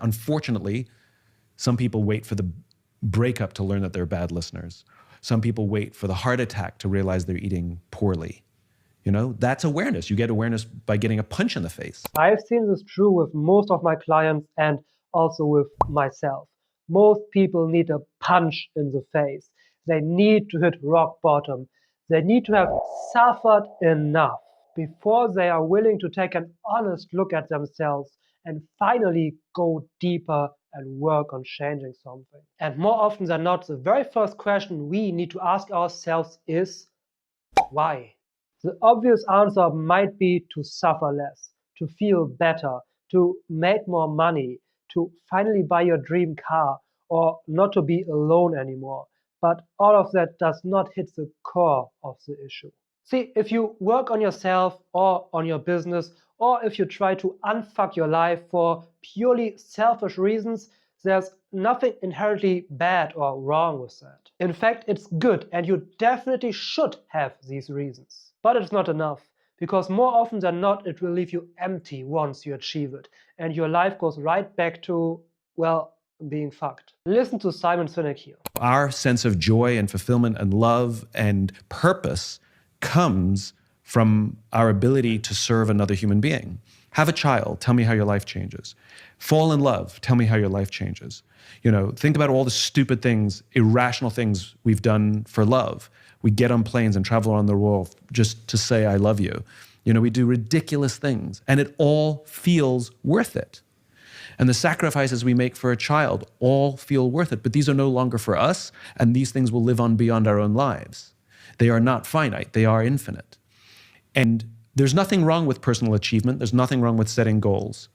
Unfortunately, some people wait for the breakup to learn that they're bad listeners. Some people wait for the heart attack to realize they're eating poorly. That's awareness. You get awareness by getting a punch in the face. I've seen this true with most of my clients and also with myself. Most people need a punch in the face. They need to hit rock bottom. They need to have suffered enough before they are willing to take an honest look at themselves and finally go deeper and work on changing something. And more often than not, the very first question we need to ask ourselves is, why? The obvious answer might be to suffer less, to feel better, to make more money, to finally buy your dream car, or not to be alone anymore. But all of that does not hit the core of the issue. See, if you work on yourself or on your business, or if you try to unfuck your life for purely selfish reasons, there's nothing inherently bad or wrong with that. In fact, it's good, and you definitely should have these reasons. But it's not enough, because more often than not, it will leave you empty once you achieve it, and your life goes right back to, well, being fucked. Listen to Simon Sinek here. Our sense of joy and fulfillment and love and purpose comes from our ability to serve another human being. Have a child, tell me how your life changes. Fall in love, tell me how your life changes. Think about all the stupid things, irrational things we've done for love. We get on planes and travel around the world just to say, I love you. We do ridiculous things, and it all feels worth it. And the sacrifices we make for a child all feel worth it, but these are no longer for us, and these things will live on beyond our own lives. They are not finite, they are infinite. And there's nothing wrong with personal achievement, there's nothing wrong with setting goals,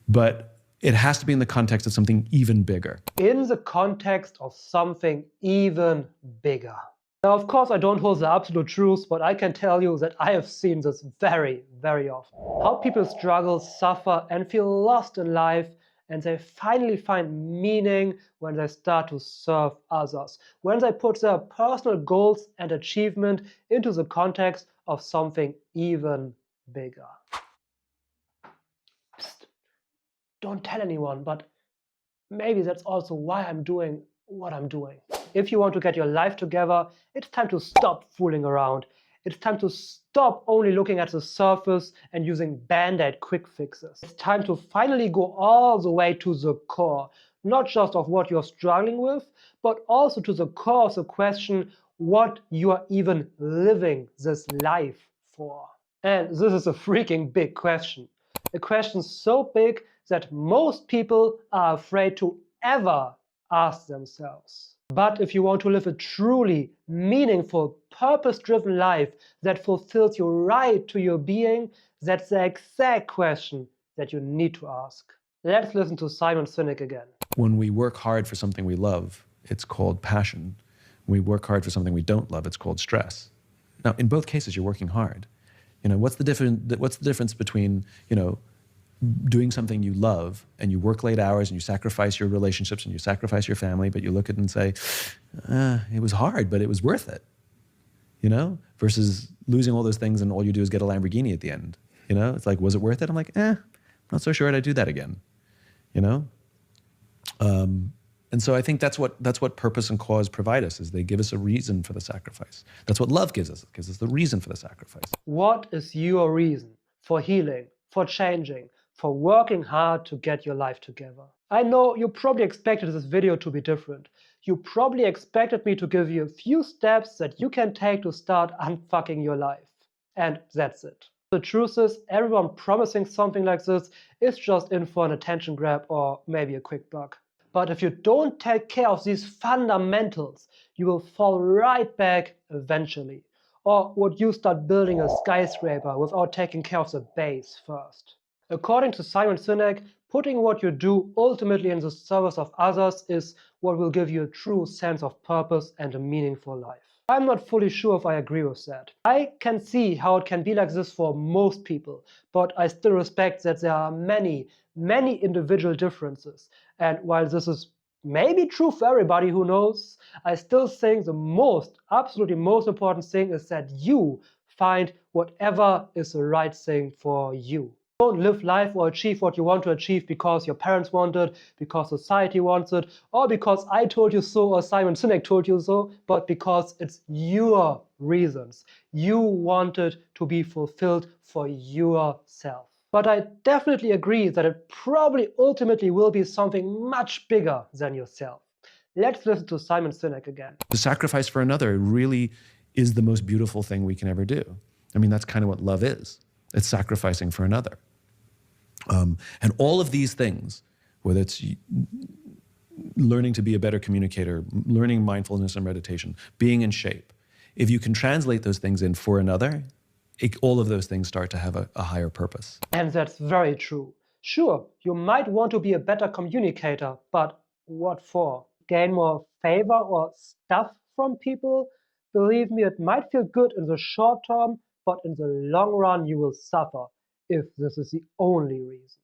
but it has to be in the context of something even bigger. In the context of something even bigger. Now, of course, I don't hold the absolute truth, but I can tell you that I have seen this very, very often. How people struggle, suffer, and feel lost in life, and they finally find meaning when they start to serve others, when they put their personal goals and achievement into the context of something even bigger. Psst. Don't tell anyone, but maybe that's also why I'm doing what I'm doing. If you want to get your life together, it's time to stop fooling around. It's time to stop only looking at the surface and using band-aid quick fixes. It's time to finally go all the way to the core, not just of what you're struggling with, but also to the core of the question what you are even living this life for. And this is a freaking big question. A question so big that most people are afraid to ever ask themselves. But if you want to live a truly meaningful, purpose-driven life that fulfills you right to your being, that's the exact question that you need to ask. Let's listen to Simon Sinek again. When we work hard for something we love, it's called passion. When we work hard for something we don't love, it's called stress. Now, in both cases, you're working hard. What's the difference between, doing something you love and you work late hours and you sacrifice your relationships and you sacrifice your family, but you look at it and say, it was hard, but it was worth it, versus losing all those things and all you do is get a Lamborghini at the end. It's like, was it worth it? I'm like, not so sure I'd do that again, And so I think that's what purpose and cause provide us, is they give us a reason for the sacrifice. That's what love gives us. It gives us the reason for the sacrifice. What is your reason for healing, for changing, for working hard to get your life together? I know you probably expected this video to be different. You probably expected me to give you a few steps that you can take to start unfucking your life. And that's it. The truth is, everyone promising something like this is just in for an attention grab or maybe a quick buck. But if you don't take care of these fundamentals, you will fall right back eventually. Or would you start building a skyscraper without taking care of the base first? According to Simon Sinek, putting what you do ultimately in the service of others is what will give you a true sense of purpose and a meaningful life. I'm not fully sure if I agree with that. I can see how it can be like this for most people, but I still respect that there are many, many individual differences. And while this is maybe true for everybody, who knows, I still think the absolutely most important thing is that you find whatever is the right thing for you. Don't live life or achieve what you want to achieve because your parents want it, because society wants it, or because I told you so or Simon Sinek told you so, but because it's your reasons. You want it to be fulfilled for yourself. But I definitely agree that it probably ultimately will be something much bigger than yourself. Let's listen to Simon Sinek again. The sacrifice for another really is the most beautiful thing we can ever do. I mean, that's kind of what love is. It's sacrificing for another. And all of these things, whether it's learning to be a better communicator, learning mindfulness and meditation, being in shape, if you can translate those things in for another, all of those things start to have a higher purpose. And that's very true. Sure, you might want to be a better communicator, but what for? Gain more favor or stuff from people? Believe me, it might feel good in the short term, but in the long run you will suffer if this is the only reason.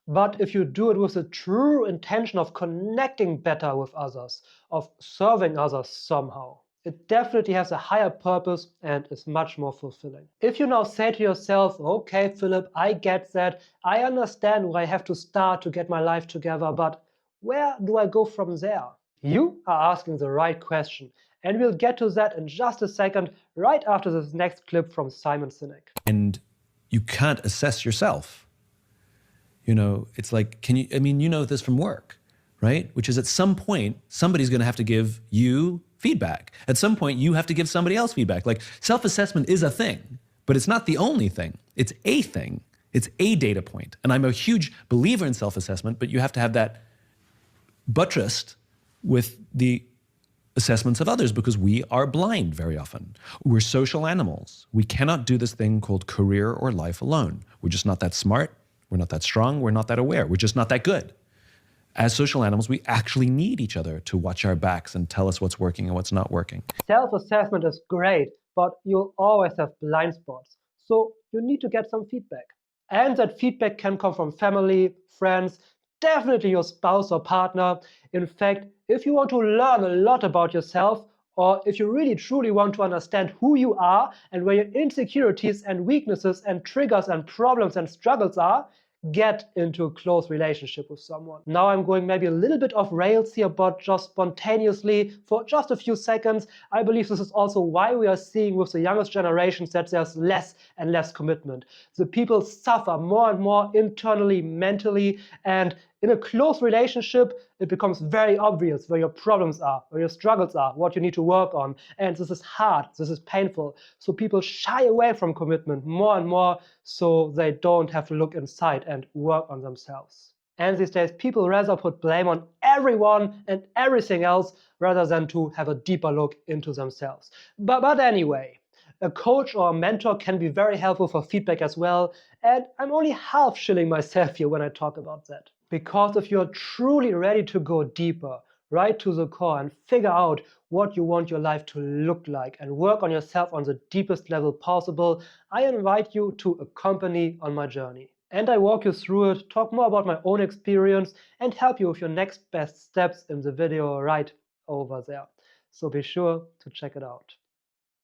But if you do it with the true intention of connecting better with others, of serving others somehow, it definitely has a higher purpose and is much more fulfilling. If you now say to yourself, okay, Philip, I get that. I understand where I have to start to get my life together, but where do I go from there? You are asking the right question. And we'll get to that in just a second, right after this next clip from Simon Sinek. And you can't assess yourself. You know, it's like, I mean, you know this from work, right? Which is at some point, somebody's going to have to give you feedback. At some point, you have to give somebody else feedback. Like, self-assessment is a thing, but it's not the only thing. It's a thing. It's a data point. And I'm a huge believer in self-assessment, but you have to have that buttressed with the assessments of others, because we are blind very often. We're social animals. We cannot do this thing called career or life alone. We're just not that smart. We're not that strong. We're not that aware. We're just not that good. As social animals, we actually need each other to watch our backs and tell us what's working and what's not working. Self-assessment is great, but you'll always have blind spots. So you need to get some feedback. And that feedback can come from family, friends, definitely your spouse or partner. In fact, if you want to learn a lot about yourself, or if you really truly want to understand who you are and where your insecurities and weaknesses and triggers and problems and struggles are, get into a close relationship with someone. Now I'm going maybe a little bit off rails here, but just spontaneously for just a few seconds. I believe this is also why we are seeing with the youngest generations that there's less and less commitment. The people suffer more and more internally, mentally, and in a close relationship, it becomes very obvious where your problems are, where your struggles are, what you need to work on. And this is hard, this is painful. So people shy away from commitment more and more so they don't have to look inside and work on themselves. And these days, people rather put blame on everyone and everything else rather than to have a deeper look into themselves. But anyway, a coach or a mentor can be very helpful for feedback as well. And I'm only half shilling myself here when I talk about that. Because if you're truly ready to go deeper, right to the core, and figure out what you want your life to look like and work on yourself on the deepest level possible, I invite you to accompany on my journey. And I walk you through it, talk more about my own experience, and help you with your next best steps in the video right over there. So be sure to check it out.